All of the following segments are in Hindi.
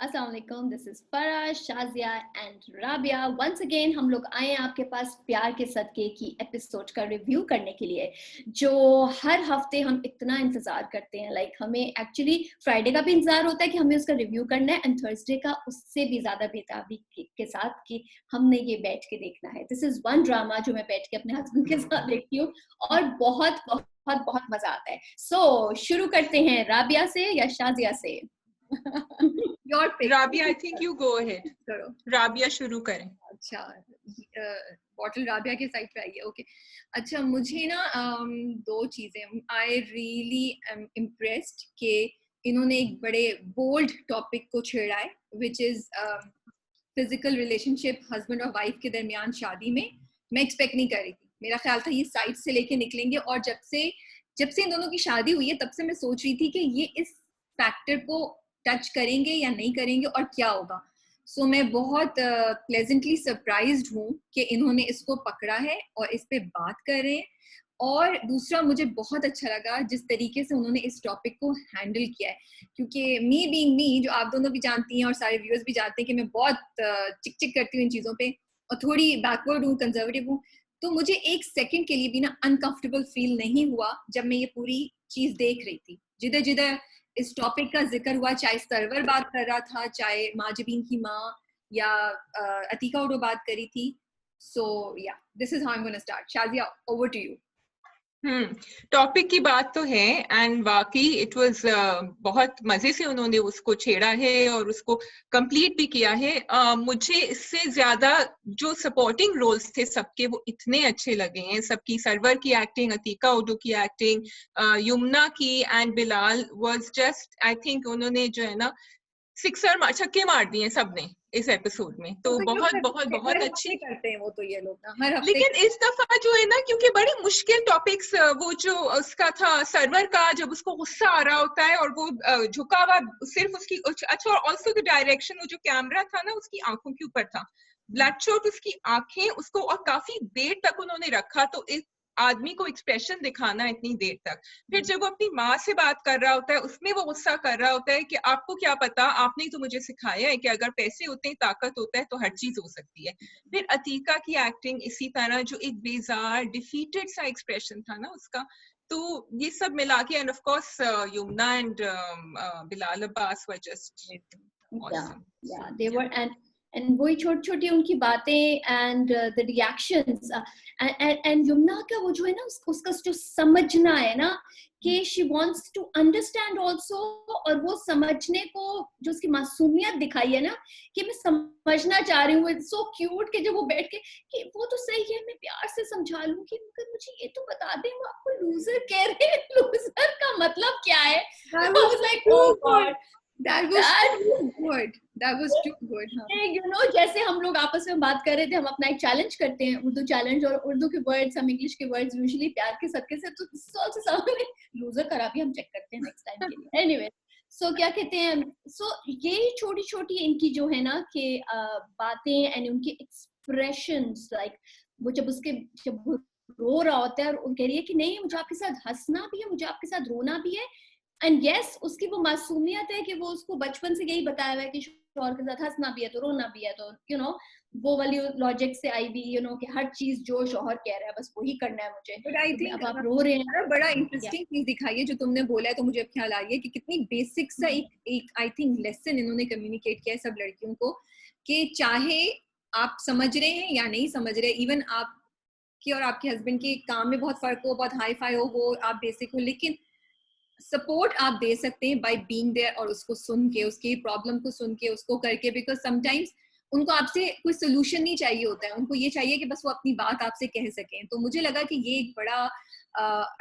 अस्सलाम वालेकुम, this is Fara, Shazia and Rabia. Once again हम लोग आए हैं आपके पास प्यार के सदके की एपिसोड का रिव्यू करने के लिए, जो हर हफ्ते हम इतना इंतजार करते हैं। हमें एक्चुअली फ्राइडे का भी इंतजार होता है कि हमें उसका रिव्यू करना है, एंड थर्सडे का उससे भी ज्यादा बेताबी के साथ कि हमने ये बैठ के देखना है। दिस इज वन ड्रामा जो मैं बैठ के अपने हस्बैंड के साथ देखती हूँ और बहुत बहुत बहुत मजा आता है। सो शुरू करते हैं राबिया से या शाजिया से? Your pick. Rabia, I think you go ahead. करो। राबिया शुरू करें। अच्छा, बॉटल राबिया के साइड पे आई है। ओके, अच्छा, मुझे ना दो चीजें, आई रियली एम इम्प्रेस्ड कि इन्होंने एक बड़े बोल्ड टॉपिक को छेड़ा है, which is physical relationship husband और वाइफ के दरमियान शादी में। मैं एक्सपेक्ट नहीं कर रही थी, मेरा ख्याल था ये साइड से लेके निकलेंगे, और जब से इन दोनों की शादी हुई है तब से मैं सोच रही थी कि ये इस फैक्टर को टच करेंगे या नहीं करेंगे और क्या होगा। सो मैं बहुत प्लेजेंटली सरप्राइज्ड हूँ कि इन्होंने इसको पकड़ा है और इस पे बात कर रहे हैं। और दूसरा, मुझे बहुत अच्छा लगा जिस तरीके से उन्होंने इस टॉपिक को हैंडल किया है, क्योंकि मी बीइंग मी, जो आप दोनों भी जानती हैं और सारे व्यूअर्स भी जानते हैं कि मैं बहुत चिक चिक करती हूँ इन चीज़ों पे और थोड़ी बैकवर्ड हूँ, कंजर्वेटिव हूँ। तो मुझे एक सेकंड के लिए भी ना अनकंफर्टेबल फील नहीं हुआ जब मैं ये पूरी चीज देख रही थी। जिधर जिधर इस टॉपिक का जिक्र हुआ, चाहे सरवर बात कर रहा था, चाहे माजबीन की माँ या अतीका उडो बात करी थी। So yeah, this is how I am gonna start. Shazia, over to you. Topic की बात तो है, एंड वाकई इट वाज बहुत मजे से उन्होंने उसको छेड़ा है और उसको कंप्लीट भी किया है। मुझे इससे ज्यादा जो सपोर्टिंग रोल्स थे सबके, वो इतने अच्छे लगे हैं। सबकी, सरवर की एक्टिंग, अतीका उडू की एक्टिंग, युमना की and Bilal was just, I think उन्होंने जो है ना सिक्सर छक्के मार दिए सबने इस एपिसोड में। तो बहुत बहुत बहुत अच्छी करते हैं वो तो ये लोग ना हर हफ्ते। लेकिन इस दफा जो है ना, क्योंकि बड़ी मुश्किल टॉपिक्स, वो जो उसका था सरवर का, जब उसको गुस्सा आ रहा होता है और वो झुका हुआ सिर्फ उसकी, अच्छा, और ऑल्सो द डायरेक्शन, वो जो कैमरा था ना उसकी आंखों के ऊपर था, ब्लडशॉट उसकी आंखें उसको, और काफी देर तक उन्होंने रखा। तो इस आदमी को एक्सप्रेशन दिखाना इतनी देर तक, फिर जब वो अपनी माँ से बात कर रहा होता है, उसमें वो गुस्सा कर रहा होता है कि आपको क्या पता, आपने तो मुझे सिखाया है कि अगर पैसे होते हैं, ताकत होता है, तो हर चीज हो सकती है। फिर अतीका की एक्टिंग इसी तरह, जो एक बेजार डिफीटेड सा एक्सप्रेशन था ना उसका। तो ये सब मिला के, end of course Yumna and Bilal Abbas were just awesome. they were, and वही छोटी छोटी उनकी बातें and the reactions, and Yumna का वो जो है ना उसका जो समझना है ना कि she wants to understand also, और वो समझने को जो उसकी मासूमियत दिखाई है ना कि मैं समझना चाह रही हूँ। सो क्यूट कि जब वो बैठ के कि वो तो सही है, मैं प्यार से समझा लूं कि मगर मुझे ये तो बता दे वो आपको लूजर कह रहे हैं, लूजर का मतलब क्या है? I was like, oh God, that was too good. That was too good. You know, जैसे हम लोग आपस में बात कर रहे थे, हम अपना एक चैलेंज करते हैं, उर्दू चैलेंज, और उर्दू के वर्ड्स हम इंग्लिश के वर्ड्स यूजुअली प्यार के सदके से, तो सबसे सामने लूजर करा भी हम चेक करते हैं नेक्स्ट टाइम के लिए। एनीवे, सो क्या कहते हैं, सो ये छोटी छोटी इनकी जो है ना कि बातें एंड उनके एक्सप्रेशंस, लाइक वो जब वो रो रहा होता है और कह रही है कि नहीं, मुझे आपके साथ हंसना भी है, मुझे आपके साथ रोना भी है, एंड यस, उसकी वो मासूमियत है कि वो उसको बचपन से यही बताया हुआ है कि शौहर के साथ हंसना भी है तो रोना भी है, तो यू नो वो वाली लॉजिक से आई भी, यू नो कि हर चीज जो शौहर कह रहा है बस वही करना है मुझे। But I think अब आप रो रहे हैं, बड़ा इंटरेस्टिंग चीज दिखाई है जो तुमने बोला है, तो मुझे अब ख्याल आ रही है कि कितनी बेसिक सा एक आई थिंक लेसन इन्होंने कम्युनिकेट किया है सब लड़कियों को, कि चाहे आप समझ रहे हैं या नहीं समझ रहे, इवन आपकी और आपके हस्बैंड के काम में बहुत फर्क हो, बहुत हाई फाई हो, आप बेसिक हो, लेकिन सपोर्ट आप दे सकते हैं बाय बीइंग देयर, और उसको सुन के, उसकी प्रॉब्लम को सुन के, उसको करके, बिकॉज समटाइम्स उनको आपसे कोई सोल्यूशन नहीं चाहिए होता है, उनको ये चाहिए कि बस वो अपनी बात आपसे कह सकें। तो मुझे लगा कि ये एक बड़ा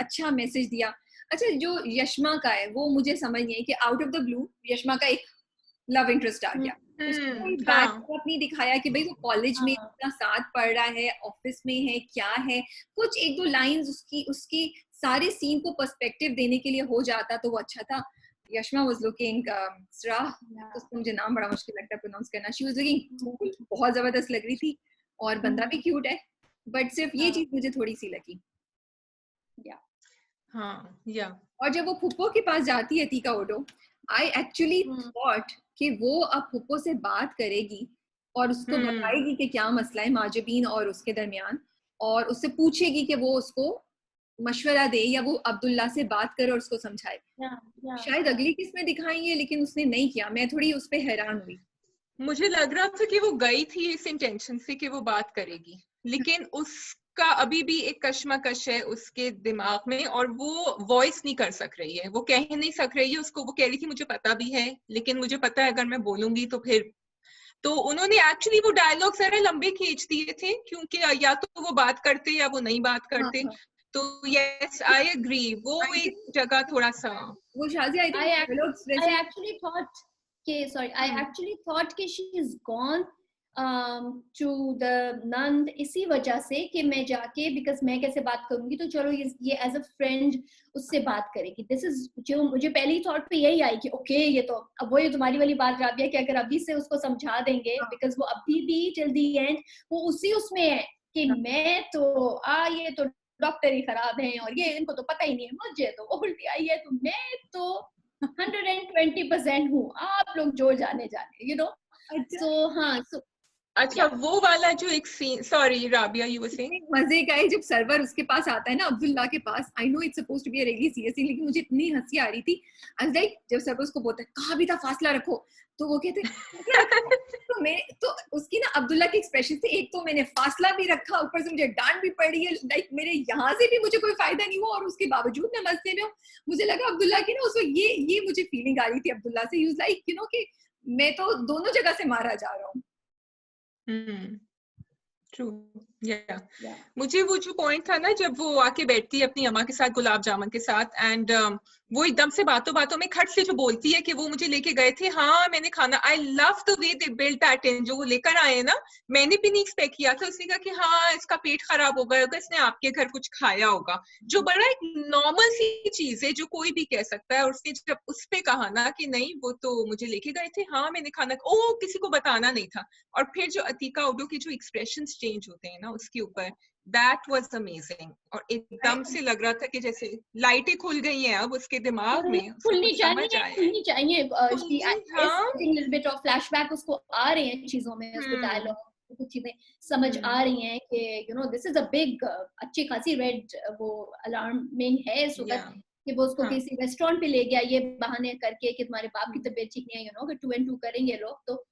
अच्छा मैसेज दिया। अच्छा, जो यशमा का है वो मुझे समझ नहीं है कि out of the blue Yashma का एक लव इंटरेस्ट आ गया, उसको अपनी दिखाया कि भाई वो कॉलेज में अपना साथ पढ़ रहा है, ऑफिस में है, क्या है, कुछ एक दो लाइंस उसकी सारे सीन को पर्सपेक्टिव देने के लिए हो जाता तो वो अच्छा था। यशमा वाज लुकिंग उसको मुझे नाम बड़ा मुश्किल लगता है प्रोनाउंस करना, शी वाज लुकिंग बहुत जबरदस्त लग रही थी, और बंदा भी क्यूट है, बट सिर्फ ये चीज मुझे थोड़ी सी लगी। हाँ, या और जब वो फुप्पो के पास जाती है अतीका उडो, I actually thought कि वो अब फुप्पो से बात करेगी और उसको बताएगी कि क्या मसला है माजबीन और उसके दरमियान, और उससे पूछेगी कि वो उसको मशवरा दे या वो अब्दुल्ला से बात करे और उसको समझाए। शायद अगली किस में दिखाएंगे, लेकिन उसने नहीं किया। मैं थोड़ी उस पे हैरान हुई। मुझे लग रहा था कि वो गई थी इस इंटेंशन से कि वो बात करेगी, लेकिन उसका अभी भी एक कश्मकश है उसके दिमाग में और वो वॉइस नहीं कर सक रही है, वो कह नहीं सक रही है उसको। वो कह रही थी मुझे पता भी है, लेकिन मुझे पता है अगर मैं बोलूंगी तो फिर, तो उन्होंने एक्चुअली वो डायलॉग जरा लंबे खींच दिए थे, क्योंकि या तो वो बात करते या वो नहीं बात करते। तो यस आई एग्री, वो एक जगह थोड़ा सा वो Shazia I actually thought I actually thought कि she is gone to the Nand इसी वजह से कि मैं जाके, because मैं कैसे बात करूंगी, तो चलो ये as a friend उससे बात करेगी। This is जो मुझे पहली थॉट पे यही आई कि ओके ये तो अब वही तुम्हारी वाली बात राबिया कि अगर अभी से उसको समझा देंगे, because वो अभी भी till the end वो उसी उसमें है कि मैं तो ये तो डॉक्टर ही खराब हैं और ये इनको तो पता ही नहीं है, मुझे तो उल्टी आई है, तो मैं तो 120% हूँ, आप लोग जो जाने you know। So हाँ, so अच्छा वो वाला जो एक scene, sorry Rabia you were saying, मजे का है जब सर्वर उसके पास आता है ना, अब्दुल्ला के पास। I know it's supposed to be a really serious scene, लेकिन मुझे इतनी हंसी आ रही थी। आई वाज लाइक, जब सर्वर उसको बोलता है कहाँ भी था फासला रखो, तो वो कहते तो मैं तो उसकी ना अब्दुल्ला के एक्सप्रेशन से, एक तो मैंने फासला भी रखा, ऊपर से मुझे डांट भी पड़ी है, लाइक मेरे यहाँ से भी मुझे कोई फायदा नहीं हुआ और उसके बावजूद मैं मस्ती में हूँ। मुझे लगा अब्दुल्ला की ना उसको ये मुझे फीलिंग आ रही थी अब्दुल्ला से, यूज लाइक यू नो कि मैं तो दोनों जगह से मारा जा रहा हूँ। ट्रू, या मुझे वो जो पॉइंट था ना जब वो आके बैठती है अपनी अम्मा के साथ गुलाब जामुन के साथ, एंड वो एकदम से बातों बातों में खट से जो बोलती है कि वो मुझे लेके गए थे, हाँ मैंने खाना, I love the way they build that in, जो वो लेकर आए ना, मैंने भी नहीं एक्सपेक्ट किया था। उसने कहा कि हाँ इसका पेट खराब हो गया होगा, इसने आपके घर कुछ खाया होगा, जो बड़ा एक नॉर्मल सी चीज है जो कोई भी कह सकता है। और उसने जब उस पे कहा ना कि नहीं वो तो मुझे लेके गए थे, हाँ मैंने खाना, ओ किसी को बताना नहीं था। और फिर जो अतीका उडो के जो एक्सप्रेशंस चेंज होते हैं ना उसके ऊपर, दैट वाज अमेजिंग। और एकदम से लग रहा था कि जैसे लाइटें खुल गई हैं अब उसके दिमाग में, खुलनी चाहिए बिट ऑफ फ्लैशबैक उसको आ रहे हैं चीजों में, उसको डायलॉग कुछ चीजें समझ आ रही हैं कि you know this is a big अच्छी खासी रेड वो अलार्मिंग है इस वक्त कि वो उसको किसी रेस्टोरेंट पे ले गया ये बहाने करके कि तुम्हारे बाप की तबीयत ठीक नहीं है, यू नो, कि 2 and 2 करेंगे लोग, तो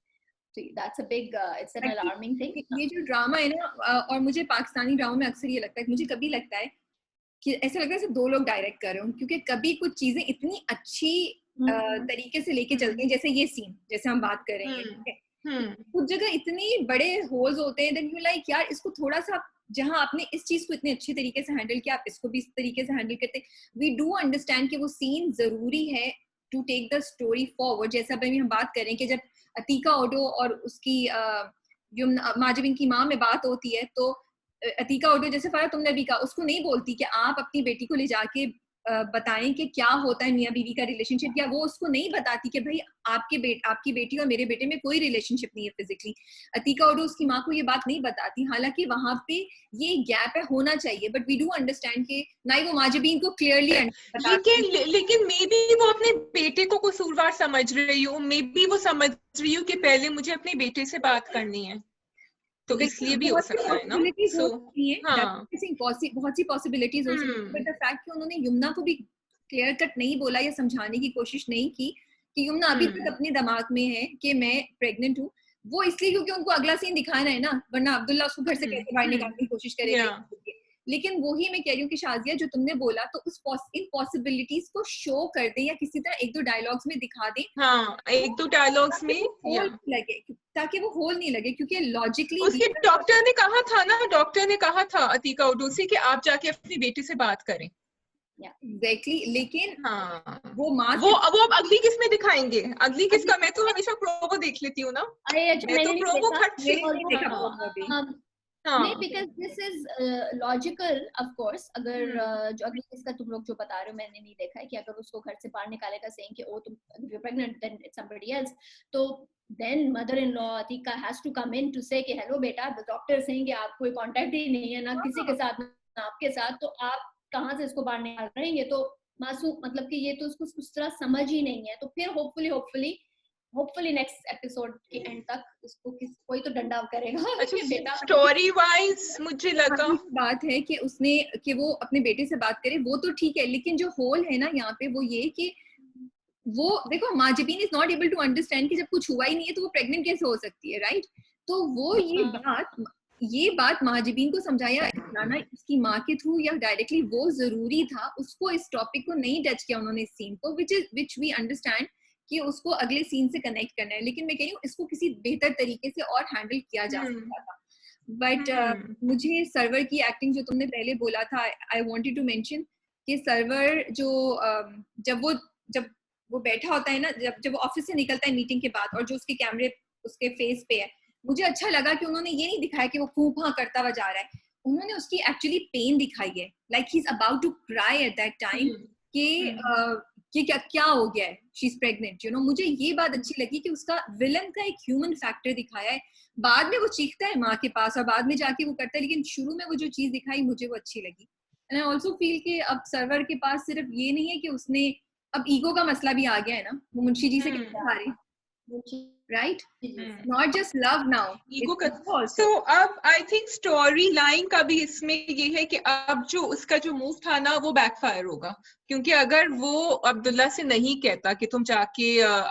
that's a big it's an alarming thing। ये जो ड्रामा है ना, और मुझे पाकिस्तानी ड्रामा में अक्सर ये लगता है, मुझे कभी लगता है कि ऐसा लगता है जैसे दो लोग डायरेक्ट कर रहे हो, क्योंकि कभी कुछ चीजें इतनी अच्छी तरीके से लेके चलते हैं, जैसे ये सीन जैसे हम बात कर रहे हैं, कुछ जगह इतनी बड़े होल्स होते हैं, देन यू लाइक यार इसको थोड़ा सा, जहां आपने इस चीज को इतने अच्छी तरीके से हैंडल किया, आप इसको भी इस तरीके से हैंडल करते। वी डू अंडरस्टैंड कि वो सीन जरूरी है to take the story forward. जैसा अभी हम बात करें कि जब अतीका ओडो और उसकी माजबिन की माँ में बात होती है, तो अतीका ओडो, जैसे फारा तुमने अभी कहा, उसको नहीं बोलती कि आप अपनी बेटी को ले जाके बताएं कि क्या होता है मियाँ बीवी का रिलेशनशिप, या वो उसको नहीं बताती कि भाई आपकी बेटी और मेरे बेटे में कोई रिलेशनशिप नहीं है फिजिकली। अतीका ओडो उसकी माँ को ये बात नहीं बताती, हालांकि वहां पे ये गैप है, होना चाहिए, बट वी डू अंडरस्टैंड कि ना ही वो माजबीन को क्लियरली लेकिन मे बी वो अपने बेटे को कसूरवार समझ रही हो, मे बी वो समझ रही हो कि पहले मुझे अपने बेटे से बात करनी है, तो इसलिए भी हो सकता है ना। बहुत सी पॉसिबिलिटीज हो सकती है, बट द फैक्ट कि उन्होंने यमुना को भी क्लियर कट नहीं बोला या समझाने की कोशिश नहीं की कि यमुना अभी तक अपने दिमाग में है कि मैं प्रेग्नेंट हूँ, वो इसलिए क्योंकि उनको अगला सीन दिखाना है ना, वरना अब्दुल्ला उसको घर से कैसे बाहर निकालने की कोशिश करेगा। लेकिन वही मैं कह रही हूँ कि शाजिया जो तुमने बोला, तो उस इन पॉसिबिलिटीज को शो कर दे या किसी तरह एक दो डायलॉग्स में दिखा दे, एक दो डायलॉग्स में लगे, ताकि वो होल नहीं लगे, क्योंकि लॉजिकली उसके डॉक्टर ने कहा था अतीका ओडो से कि आप जाके अपनी बेटी से बात करें। एग्जैक्टली, लेकिन वो अब अगली किस में दिखाएंगे, अगली किस का, मैं तो हमेशा प्रोमो देख लेती हूँ ना, मैं तो प्रोमो खट से नहीं, because this is logical of course। अगर जो अगली किसका तुम लोग जो बता रहे हो मैंने नहीं देखा है, कि अगर उसको घर से बाहर निकालेगा saying कि ओ तुम you're pregnant then it's somebody else, तो then mother-in-law Atika has to come in to say कि hello बेटा, the doctor is saying कि आप कोई contact ही नहीं है ना किसी के साथ ना आपके साथ, तो आप कहाँ से इसको बाहर निकाल रहे हैं, ये तो मासूम, मतलब कि ये तो उसको उस तरह समझ ही नहीं है, तो फिर होपफुली नेक्स्ट एपिसोड के एंड तक उसको कोई तो डंडा करेगा कि बेटा। स्टोरी वाइज मुझे लगा बात है कि उसने कि वो अपने बेटे से बात करे, वो तो ठीक है, लेकिन जो होल है ना यहाँ पे वो ये कि वो देखो माजिबीन is not able to understand कि जब कुछ हुआ ही नहीं है तो वो प्रेग्नेंट कैसे हो सकती है, राइट? तो वो ये बात माजिबीन को समझाया इकराना उसकी माँ के थ्रू या डायरेक्टली, वो जरूरी था। उसको इस टॉपिक को नहीं टच किया उन्होंने इस सीन को, विच वी अंडरस्टैंड कि उसको अगले सीन से कनेक्ट करना है, लेकिन मैं कह रही हूँ इसको किसी बेहतर तरीके से और हैंडल किया जा सकता था। बट मुझे सर्वर की एक्टिंग जो तुमने पहले बोला था, आई वांटेड टू मेंशन कि सर्वर जो जब वो बैठा होता है ना, जब वो ऑफिस से निकलता है मीटिंग के बाद, और जो उसके कैमरे उसके फेस पे है, मुझे अच्छा लगा कि उन्होंने ये नहीं दिखाया कि वो फूफा करता हुआ जा रहा है, उन्होंने उसकी एक्चुअली पेन दिखाई है, like he is about to cry at that time कि क्या हो गया है, she is pregnant, you know. मुझे ये बात अच्छी लगी कि उसका विलन का एक ह्यूमन फैक्टर दिखाया है। बाद में वो चीखता है माँ के पास और बाद में जाके वो करता है, लेकिन शुरू में वो जो चीज दिखाई मुझे वो अच्छी लगी। एंड आई ऑल्सो फील कि अब सर्वर के पास सिर्फ ये नहीं है कि उसने, अब ईगो का मसला भी आ गया है ना, वो मुंशी जी से कहते आ रही, right? Not just love now. Ego का। So अब आई थिंक स्टोरी लाइन का भी इसमें ये है कि अब जो उसका जो मूव था ना वो बैकफायर होगा, क्योंकि अगर वो अब्दुल्ला से नहीं कहता कि तुम जाके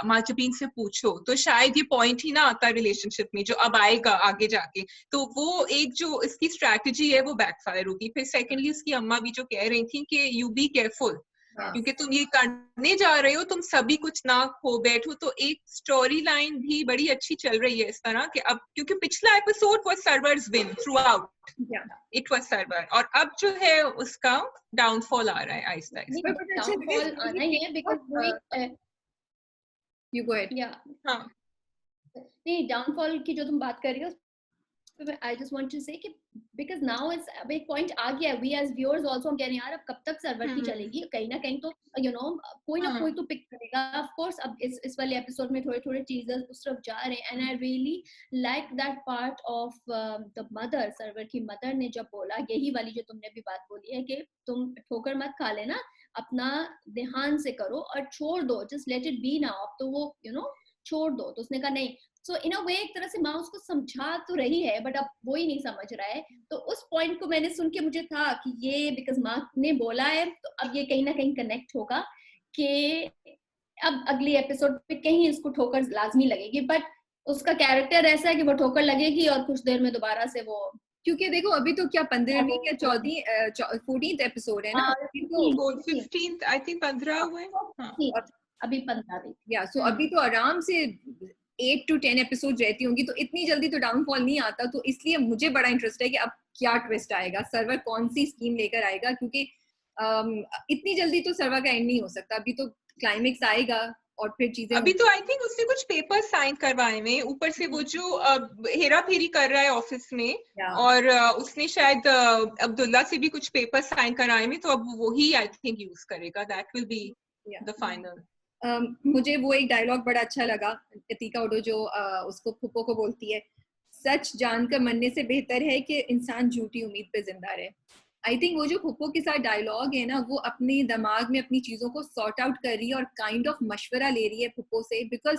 माजिबीन से पूछो, तो शायद ये पॉइंट ही ना आता रिलेशनशिप में जो अब आएगा आगे जाके। तो वो एक जो इसकी स्ट्रैटेजी है वो बैकफायर होगी। फिर सेकेंडली उसकी अम्मा भी जो कह रही थी कि यू बी केयरफुल, क्योंकि तुम ये करने जा रहे हो, तुम सभी कुछ ना खो बैठो। तो एक स्टोरी लाइन भी बड़ी अच्छी चल रही है इस तरह कि अब, क्योंकि पिछला episode was servers win through out, it was server, और अब जो है उसका डाउनफॉल आ रहा है आहिस्ता आहिस्ता। डाउनफॉल आना ही है बिकॉज़ यू गो अहेड। या हाँ, नहीं, डाउनफॉल की जो तुम बात कर रही हो, I just want to say कि because now it's अब एक point आ गया है, we as viewers also हम कह रहे हैं यार अब कब तक सर्वर की चलेगी, कहीं ना कहीं तो you know कोई ना कोई तो पिक करेगा। of course अब इस वाले एपिसोड में थोड़े थोड़े चीजें उस तरफ जा रहे हैं, and I really like that part of the mother, server की मदर ने जब बोला, यही वाली जो तुमने भी बात बोली है कि तुम ठोकर मत खा लेना, अपना ध्यान से करो और छोड़ दो, just let it be now, अब तो वो you know छोड़ दो। तो उसने कहा नहीं, सो इन अ वे एक तरह से माँ उसको समझा तो रही है, बट अब वो ही नहीं समझ रहा है। तो उस पॉइंट को मैंने सुन के मुझे था कि ये बिकॉज माँ ने बोला है, तो अब ये कहीं ना कहीं कनेक्ट होगा कि अब अगली एपिसोड पे कहीं इसको ठोकर लाजमी लगेगी। बट उसका कैरेक्टर ऐसा है कि वो ठोकर लगेगी और कुछ देर में दोबारा से वो, क्योंकि देखो अभी तो क्या 15वीं या 14th एपिसोड है ना, 15th आई थिंक 15 हुए, अभी 15 या सो अभी तो आराम से 8 to 10 एपिसोड रहती होंगी, तो इतनी जल्दी तो डाउनफॉल नहीं आता। तो इसलिए मुझे बड़ा इंटरेस्ट है कि अब क्या ट्विस्ट आएगा, सर्वर कौन सी स्कीम लेकर आएगा, क्योंकि इतनी जल्दी तो सर्वर का एंड नहीं हो सकता। अभी तो क्लाइमेक्स आएगा और फिर चीजें, अभी तो आई थिंक उसने कुछ पेपर साइन करवाए में, ऊपर से वो जो हेरा फेरी कर रहा है ऑफिस में, और उसने शायद अब्दुल्ला से भी कुछ पेपर साइन कराए में, तो अब वो ही आई थिंक यूज करेगा, that will be the final. मुझे वो एक डायलॉग बड़ा अच्छा लगा, अतीका उडो जो उसको फुप्पो को बोलती है, सच जानकर मरने से बेहतर है कि इंसान झूठी उम्मीद पे जिंदा रहे। आई थिंक वो जो फुप्पो के साथ डायलॉग है ना, वो अपने दिमाग में अपनी चीजों को सॉर्ट आउट कर रही है और काइंड ऑफ मशवरा ले रही है फुप्पो से, बिकॉज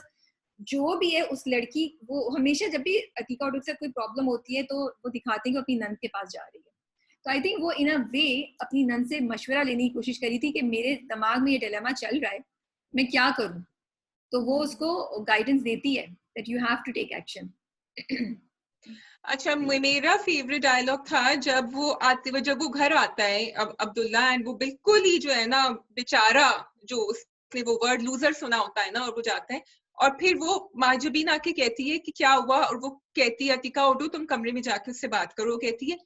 जो भी है उस लड़की, वो हमेशा जब भी अतीका उडो के साथ कोई प्रॉब्लम होती है तो वो दिखाते हैं कि अपनी नंद के पास जा रही है। तो आई थिंक वो इन अ वे अपनी नंद से मशवरा लेने की कोशिश करी थी कि मेरे दिमाग में ये डिलेमा चल रहा है, मैं क्या करूं। तो वो उसको गाइडेंस देती है that you have to take action. अच्छा, मेरा फेवरेट डायलॉग था जब वो घर आता है अब अब्दुल्ला, एंड वो बिल्कुल ही जो है ना बेचारा, जो उसने वो वर्ड लूजर सुना होता है ना, और वो जाता है और फिर वो माजिबीन आके कहती है कि क्या हुआ, और वो कहती है अतीका उडो तुम कमरे में जाके उससे बात करो। कहती है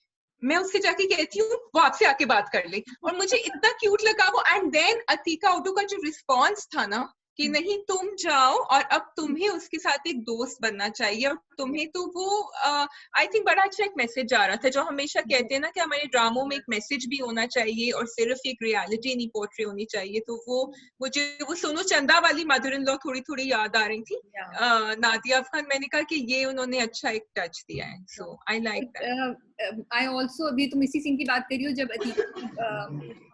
मैं उससे जाके कहती हूँ वो आपसे आके बात कर ले, और मुझे इतना क्यूट लगा वो। एंड देन अतीका उडो का जो रिस्पॉन्स था ना कि नहीं तुम जाओ, और अब तुम्हें उसके साथ एक दोस्त बनना चाहिए, और तुम्हें तो वो आई थिंक बड़ा अच्छा एक मैसेज जा रहा था, जो हमेशा कहते हैं ना कि हमारे ड्रामों में एक मैसेज भी होना चाहिए और सिर्फ एक रियलिटी नहीं पोर्ट्रे होनी चाहिए। तो वो मुझे वो सोनू चंदा वाली मदर इन लॉ थोड़ी थोड़ी याद आ रही थी, नादिया अफगान। मैंने कहा कि ये उन्होंने अच्छा एक टच दिया है, so I like that. I also, अभी तुम इसी सीन की बात कर रही हो जब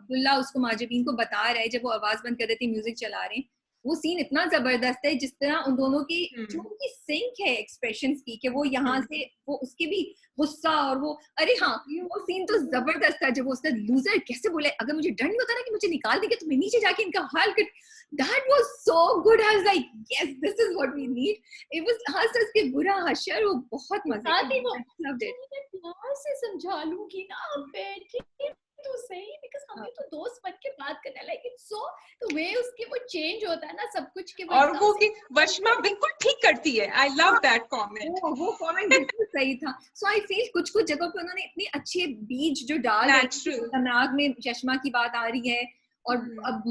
अब्दुल्ला उसको माजबीन को बता रहा है जब वो आवाज बंद कर देती है, म्यूजिक चला रहे हैं, वो सीन इतना जबरदस्त है जिस तरह उन दोनों की जो उनकी सिंक है एक्सप्रेशंस की, कि वो यहाँ से वो उसके भी गुस्सा और वो, अरे हाँ वो सीन तो जबरदस्त था जब वो उसने लूजर कैसे बोले, अगर मुझे डर नहीं होता ना कि मुझे निकाल देंगे तो मैं नीचे जाके इनका हाल कर, that was so good. I was like, yes, this is what we need. It was हंस के बुरा हशर, वो बहुत मजा साथ ही वो loved it. प्यार से समझा लूंगी ना, आप बैठिए तो सही, बिकॉज़ हमें तो दोस्त बन के बात करना है, like it's so the way उसके वो चेंज होता है ना सब कुछ के, और वो कि वशमा बिल्कुल ठीक करती है। I love that comment. वो कमेंट बिल्कुल सही था। सो आई फील कुछ कुछ जगहों पे उन्होंने इतने अच्छे बीज जो डाल दिमाग में, चश्मा की बात आ रही है और अब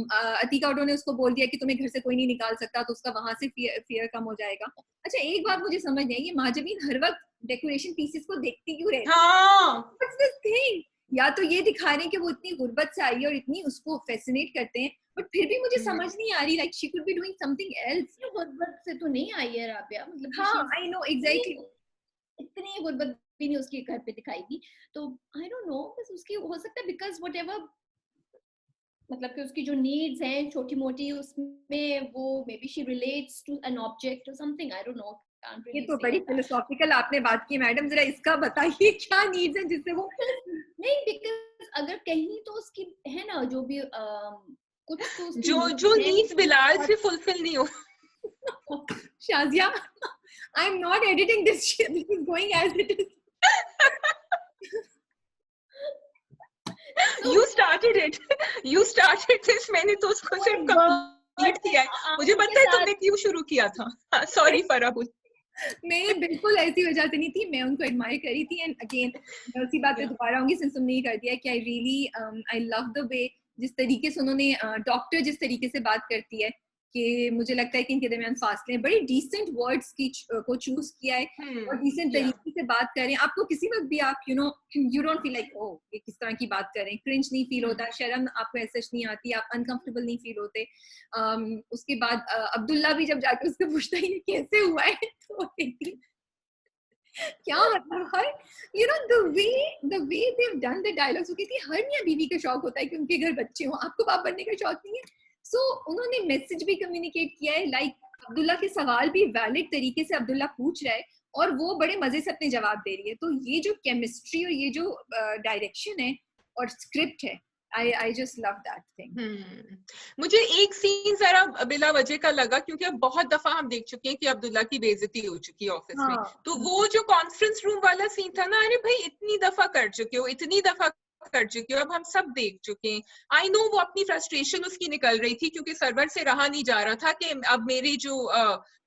अतीका उडो ने उसको बोल दिया कि तुम्हें घर से कोई नहीं निकाल सकता, तो उसका वहां से फियर कम हो जाएगा। अच्छा एक बात मुझे समझ नहीं आई, ये माजबीन हर वक्त डेकोरेशन पीसेस को देखती क्यों रहती है? हाँ, व्हाट्स दिस थिंग? या तो ये दिखा रहे हैं कि वो इतनी गुर्बत से आई है और इतनी उसको फैसिनेट करते हैं, बट फिर भी मुझे समझ नहीं आ रही, like she could be doing something else. गुर्बत से तो नहीं आई है राबिया, मतलब हाँ आई नो एग्जैक्टली, इतनी गुर्बत भी नहीं उसके घर पे दिखाई दी, तो आई डोंट नो, बस उसकी हो सकता है बिकॉज व्हाटएवर, मतलब कि उसकी जो नीड्स हैं छोटी मोटी, उसमें वो maybe she relates to an object और समथिंग, आई डोंट नो। ये तो बड़ी फिलोसॉफिकल आपने बात की मैडम, जरा इसका बताइए क्या नीड्स हैं जिससे वो नहीं, बिकॉज अगर कहीं तो उसकी है ना जो भी कुछ तो जो नीड्स बिलाल से फुलफिल नहीं हो। Shazia, I am not editing this, this is going as it is. You started it. You started this. मैंने तो उसको सिर्फ कंप्लीट किया है। मुझे पता है तुमने क्यों शुरू किया था। सॉरी फराबुल। मैं बिल्कुल ऐसी वजह से नहीं थी, मैं उनको एडमायर करी थी। एंड अगेन मैं उसी बात पे दोबारा आऊंगी सिंस तुमने ये कर दिया कि I really I love the way जिस तरीके से उन्होंने डॉक्टर जिस तरीके से बात करती है कि मुझे लगता है कि इनके दरमियान फासले हैं, बड़ी डिसेंट वर्ड्स की को चूज किया है और डिसेंट तरीके से बात कर रहे हैं। आपको किसी वक्त भी आप you don't feel like oh ये किस तरह की बात कर रहे हैं, क्रिंज नहीं फील होता, शर्म आपको ऐसा नहीं आती, आप अनकंफर्टेबल नहीं फील होते। उसके बाद अब्दुल्ला भी जब जाके उससे पूछता है ये कैसे हुआ है तो क्या मतलब हर the way they have done the dialogues, वो कहती है हर मियां बीवी का शौक होता है कि उनके घर बच्चे हों, आपको बाप बनने का शौक नहीं है। सो उन्होंने मैसेज भी कम्युनिकेट किया है, लाइक अब्दुल्ला के सवाल भी वैलिड तरीके से अब्दुल्ला पूछ रहा है और वो बड़े मजे से अपने जवाब दे रही है। तो ये जो केमिस्ट्री और ये जो डायरेक्शन है और स्क्रिप्ट है, I just love that thing. मुझे एक सीन जरा बिला वजह का लगा क्योंकि अब बहुत दफा हम देख चुके हैं कि अब्दुल्ला की बेइज्जती हो चुकी है ऑफिस में, तो वो जो कॉन्फ्रेंस रूम वाला सीन था ना, अरे भाई इतनी दफा कर चुके हो, इतनी दफा कर चुके हो, अब हम सब देख चुके हैं। आई नो वो अपनी फ्रस्ट्रेशन उसकी निकल रही थी क्योंकि सर्वर से रहा नहीं जा रहा था कि अब मेरे जो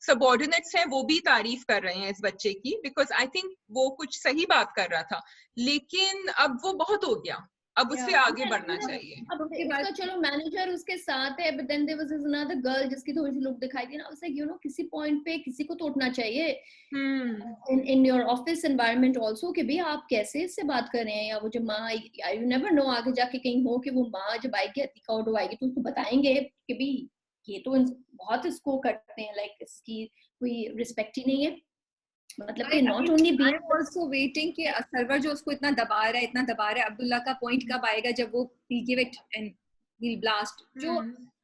सबऑर्डिनेट्स हैं वो भी तारीफ कर रहे हैं इस बच्चे की, बिकॉज आई थिंक वो कुछ सही बात कर रहा था, लेकिन अब वो बहुत हो गया, अब उससे आगे बढ़ना चाहिए। अब उसके बाद चलो मैनेजर उसके साथ है, but then there was another girl जिसकी थोड़ी सी लुक दिखाई दी ना, उसे किसी पॉइंट पे किसी को तो उठना चाहिए in your office environment also कि भाई आप कैसे इससे बात कर रहे हैं, या वो जो माँ, यू नेवर नो आगे जाके कहीं हो कि वो माँ जब आएगी अतीका उडो आएगी तो उसको बताएंगे कि भाई ये तो बहुत इसको करते हैं, लाइक इसकी कोई रिस्पेक्ट ही नहीं है, मतलब कि not only be also waiting कि सर्वर जो उसको इतना दबा रहा है, अब्दुल्ला का पॉइंट कब आएगा जब वो will give it and will blast. जो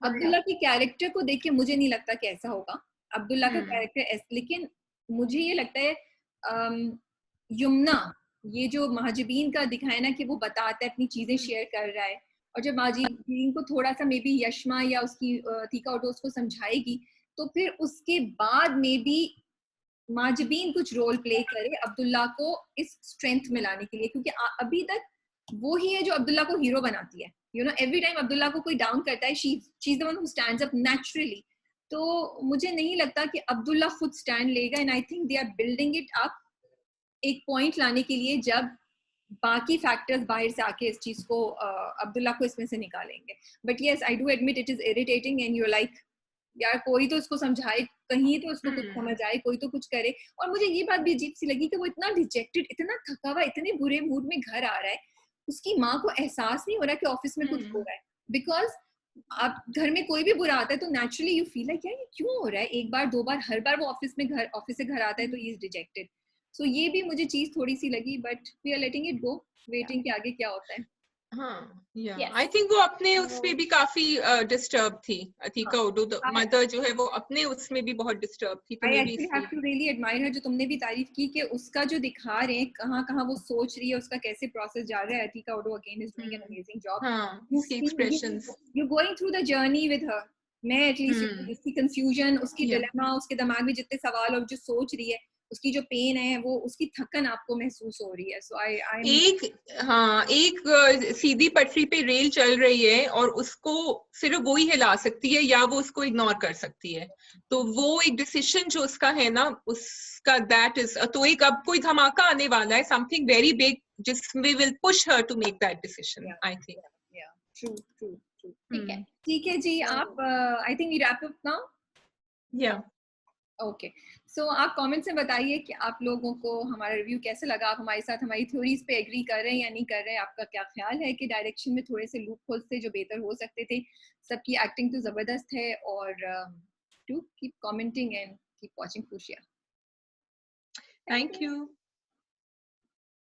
अब्दुल्ला के कैरेक्टर को देख के मुझे नहीं लगता कि ऐसा होगा, अब्दुल्ला का कैरेक्टर, लेकिन मुझे ये लगता है यमुना ये जो महाजबीन का दिखाया ना कि वो बताता है, अपनी चीजें शेयर कर रहा है, और जब महाजबीन को थोड़ा सा मे बी यशमा या उसकी अतीका उडो उसको समझाएगी तो फिर उसके बाद में भी माजबीन कुछ रोल प्ले करे अब्दुल्ला को इस स्ट्रेंथ में लाने के लिए, क्योंकि अभी तक वो ही है जो अब्दुल्ला को हीरो बनाती है। एवरी टाइम अब्दुल्ला को कोई डाउन करता है, she is the one who stands up naturally. तो मुझे नहीं लगता कि अब्दुल्ला खुद स्टैंड लेगा, and I think they are building it up एक पॉइंट लाने के लिए जब बाकी फैक्टर्स बाहर से आके इस चीज को अब्दुल्ला को इसमें से निकालेंगे। But yes I do admit it is irritating and you like यार कोई तो उसको समझाए, कहीं तो उसको कुछ समझ आए, कोई तो कुछ करे। और मुझे ये बात भी अजीब सी लगी कि वो इतना डिजेक्टेड, इतना थका हुआ, इतने बुरे मूड में घर आ रहा है, उसकी माँ को एहसास नहीं हो रहा कि ऑफिस में कुछ हो रहा है। बिकॉज आप घर में कोई भी बुरा आता है तो नेचुरली यू फील लाइक यार ये क्यों हो रहा है, एक बार दो बार, हर बार वो ऑफिस से घर आता है तो ही इज डिजेक्टेड। सो ये भी मुझे चीज थोड़ी सी लगी, but we are letting it go, waiting के आगे क्या होता है। हाँ, या Yes. आई थिंक वो अपने उसमें भी काफी डिस्टर्ब थी अतीका उडू, मदर जो है वो अपने उसमें भी बहुत डिस्टर्ब थी, तो I may be actually have to really admire her, जो तुमने भी तारीफ की कि उसका जो दिखा रहे हैं कहाँ कहाँ वो सोच रही है, उसका कैसे प्रोसेस जा रहा है. अतीका उडू again is doing an amazing job. हाँ, You उसके see, expressions, you're going through the journey with her. मैं एटलीस्ट उसकी कंफ्यूजन, उसकी Yeah. डिलेमा, उसके दिमाग में जितने सवाल और जो सोच रही है, उसकी जो पेन है, वो उसकी थकन आपको महसूस हो रही है. सो एक सीधी पटरी पे रेल चल रही है और उसको सिर्फ वो ही हिला सकती है या वो उसको इग्नोर कर सकती है, तो वो एक डिसीजन जो उसका है ना, उसका दैट इज, तो एक अब कोई धमाका आने वाला है, समथिंग वेरी बिग, जिसमें will push her to make that decision. I think true true true. ठीक है जी. आप I think we wrap up now. Yeah okay, so आप कमेंट्स में बताइए कि आप लोगों को हमारा रिव्यू कैसे लगा, आप हमारे साथ हमारी थ्योरीज पे एग्री कर रहे हैं या नहीं कर रहे हैं, आपका क्या ख्याल है कि डायरेक्शन में थोड़े से लूप होल्स थे जो बेहतर हो सकते थे. सबकी एक्टिंग तो जबरदस्त है, और do keep commenting and keep watching fuchsia. Thank you.